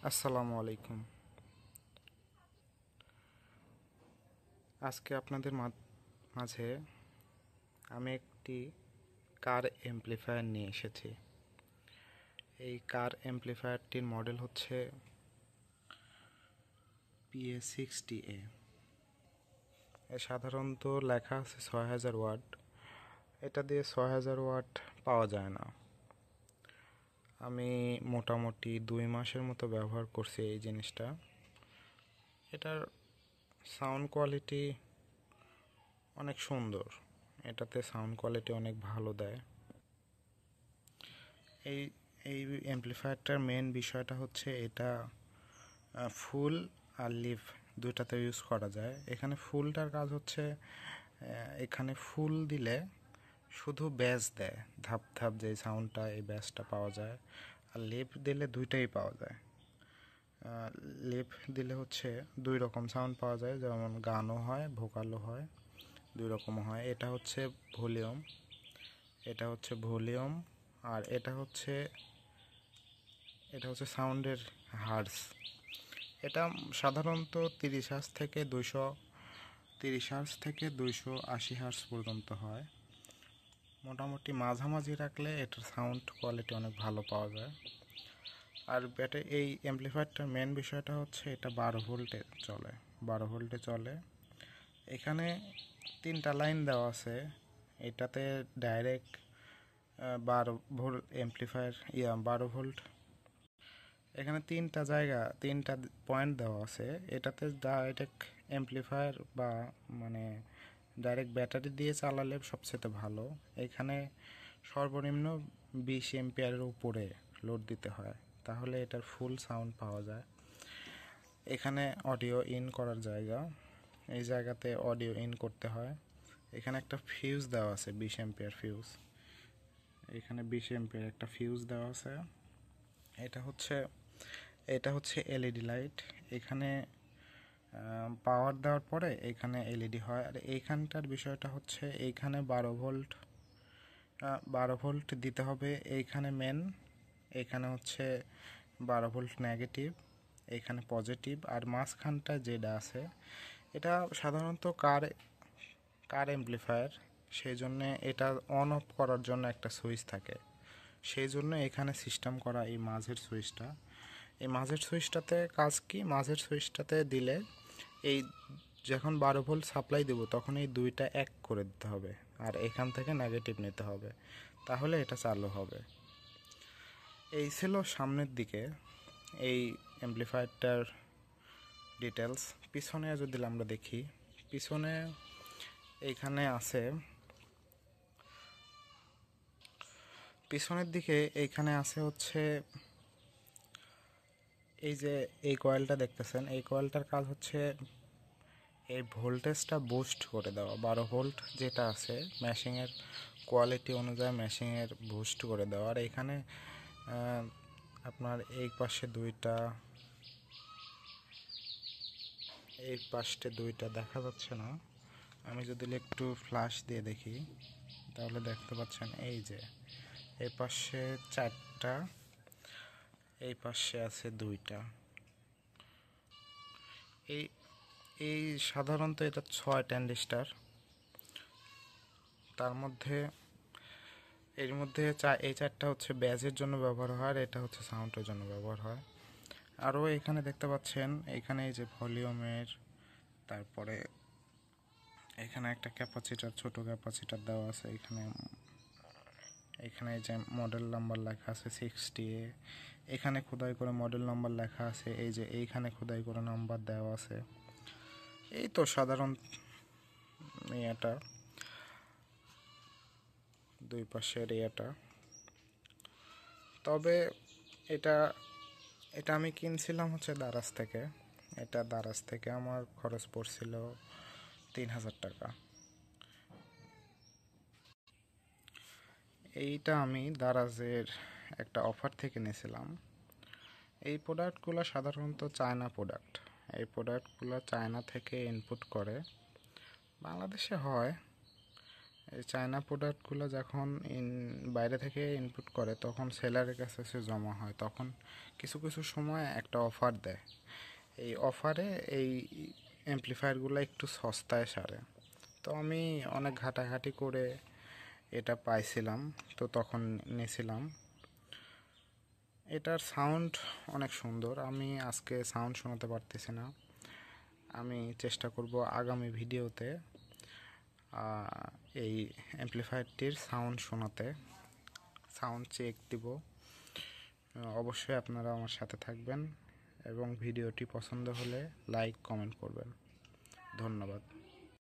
আসসালামু আলাইকুম। আজকে আপনাদের মাঝে আমি একটি কার অ্যাম্প্লিফায়ার নিয়ে এসেছি। এই কার অ্যাম্প্লিফায়ারটির মডেল হচ্ছে PA60A। সাধারণত লেখা আছে ৬০০০ ওয়াট। এটা দিয়ে ৬০০০ ওয়াট পাওয়া যায় না। আমি মোটামুটি ২ মাসের মতো ব্যবহার করছি এই জিনিসটা। এটার সাউন্ড কোয়ালিটি অনেক সুন্দর। এটাতে সাউন্ড কোয়ালিটি অনেক ভালো দেয়। এই এই অ্যাম্প্লিফায়ারটার মেন বিষয়টা হচ্ছে এটা ফুল আর লিভ দুইটাতে ইউজ করা যায়। এখানে ফুলটার কাজ হচ্ছে এখানে ফুল দিলে শুধু ব্যাস দেয়, ধাপ ধাপ যে সাউন্ডটা, এই ব্যাসটা পাওয়া যায়। আর লিভ দিলে দুইটাই পাওয়া যায়। লিভ দিলে হচ্ছে দুই রকম সাউন্ড পাওয়া যায়, যেমন গানও হয়, ভোকালও হয়, দুই রকম হয়। এটা হচ্ছে ভলিউম, আর এটা হচ্ছে সাউন্ডের হার্জ। এটা সাধারণত 30 হার্জ থেকে 280 হার্জ পর্যন্ত হয়। মোটামুটি মাঝামাঝি রাখলে এটার সাউন্ড কোয়ালিটি অনেক ভালো পাওয়া যায়। আর এই অ্যাম্প্লিফায়ারটার মেন বিষয়টা হচ্ছে এটা 12 ভোল্টে চলে। 12 ভোল্টে চলে। এখানে 3টা লাইন দেওয়া আছে। এটাতে ডাইরেক্ট 12 ভোল্ট অ্যাম্প্লিফায়ার 12 ভোল্ট। এখানে 3টা পয়েন্ট দেওয়া আছে। এটাতে ডাইরেক্ট অ্যাম্প্লিফায়ার বা মানে ডাইরেক্ট ব্যাটারি দিয়ে চালালে সবচেয়ে ভালো। এখানে সর্বনিম্ন 20 এম্পিয়ারের উপরে লোড দিতে হয়, তাহলে এটার ফুল সাউন্ড পাওয়া যায়। এখানে অডিও ইন করার জায়গা, এই জায়গাতে অডিও ইন করতে হয়। এখানে একটা ফিউজ দেওয়া আছে, 20 এম্পিয়ার ফিউজ। এখানে 20 এম্পিয়ার একটা ফিউজ দেওয়া আছে। এটা হচ্ছে এটা হচ্ছে এলইডি লাইট। এখানে পাওয়ার দেওয়ার পরে এখানে এলইডি হয়। আর এইখানটার বিষয়টা হচ্ছে এইখানে 12 ভোল্ট দিতে হবে। এইখানে মেন, এখানে হচ্ছে 12 ভোল্ট নেগেটিভ, এখানে পজিটিভ, আর মাঝখানটা যেটা আছে এটা সাধারণত কার অ্যাম্প্লিফায়ার, সেই জন্যে এটা অন অফ করার জন্য একটা সুইচ থাকে। সেই জন্য এখানে সিস্টেম করা এই মাঝের সুইচটা। এই মাঝের সুইচটাতে কাজ কি, মাঝের সুইচটাতে দিলে এই যখন 12 ভোল্ট সাপ্লাই দেব তখন এই দুইটা এক করে দিতে হবে, আর এখান থেকে নেগেটিভ নিতে হবে, তাহলে এটা চালু হবে। এই ছিল সামনের দিকে এই অ্যাম্প্লিফায়ারটার ডিটেলস। পিছনে যদি আমরা দেখি, পিছনে এইখানে আছে, পিছনের দিকে এইখানে আছে হচ্ছে এই যে এই কয়েলটা দেখতেছেন, এই কয়েলটার কাজ হচ্ছে এই ভোল্টেজটা বুস্ট করে দেওয়া। 12 ভোল্ট যেটা আছে ম্যাশিংয়ের কোয়ালিটি অনুযায়ী ম্যাশিংয়ের বুস্ট করে দেওয়া। আর এখানে আপনার এই পাশে দুইটা দেখা যাচ্ছে না। আমি যদি একটু ফ্ল্যাশ দিয়ে দেখি তাহলে দেখতে পাচ্ছেন এই যে এই পাশে 4টা, এই পাশে আছে 2টা। এই এই সাধারণত এটা 6 ট্রানজিস্টর। তার মধ্যে এই 4টা হচ্ছে ব্যাজের জন্য ব্যবহার হয়, আর এটা হচ্ছে সাউন্ডের জন্য ব্যবহার হয়। আরও এখানে দেখতে পাচ্ছেন, এখানে এই যে ভলিউমের, তারপরে এখানে একটা ক্যাপাসিটার, ছোট ক্যাপাসিটার দেওয়া আছে। এখানে এই যে মডেল নাম্বার লেখা আছে 60A। এখানে খোদাই করে মডেল নাম্বার লেখা আছে। এই যে এইখানে খোদাই করে নাম্বার দেওয়া আছে। এই তো সাধারণ এটা দুই পাশের এটা। তবে এটা এটা আমি কিনছিলাম হচ্ছে দারাজ থেকে আমার খরচ পড়ছিল 3000 টাকা। এইটা আমি দারাজের একটা অফার থেকে নিয়েছিলাম। এই প্রোডাক্টগুলো সাধারণত চায়না প্রোডাক্ট। এই প্রোডাক্টগুলো চায়না থেকে ইনপুট করে, বাংলাদেশে হয়। এই চায়না প্রোডাক্টগুলো যখন বাইরে থেকে ইনপুট করে তখন সেলারের কাছে সে জমা হয়, তখন কিছু কিছু সময় একটা অফার দেয়। এই অফারে এই অ্যামপ্লিফায়ারগুলো একটু সস্তায় সারে। তো আমি অনেক ঘাটাঘাটি করে এটা পাইছিলাম, তো তখন নিয়েছিলাম। এটার সাউন্ড অনেক সুন্দর। আমি আজকে সাউন্ড শোনাতে পারতেছি না, আমি চেষ্টা করব আগামী ভিডিওতে এই অ্যামপ্লিফায়ারটির সাউন্ড শোনাতে, সাউন্ড চেক দিব। অবশ্যই আপনারা আমার সাথে থাকবেন এবং ভিডিওটি পছন্দ হলে লাইক কমেন্ট করবেন। ধন্যবাদ।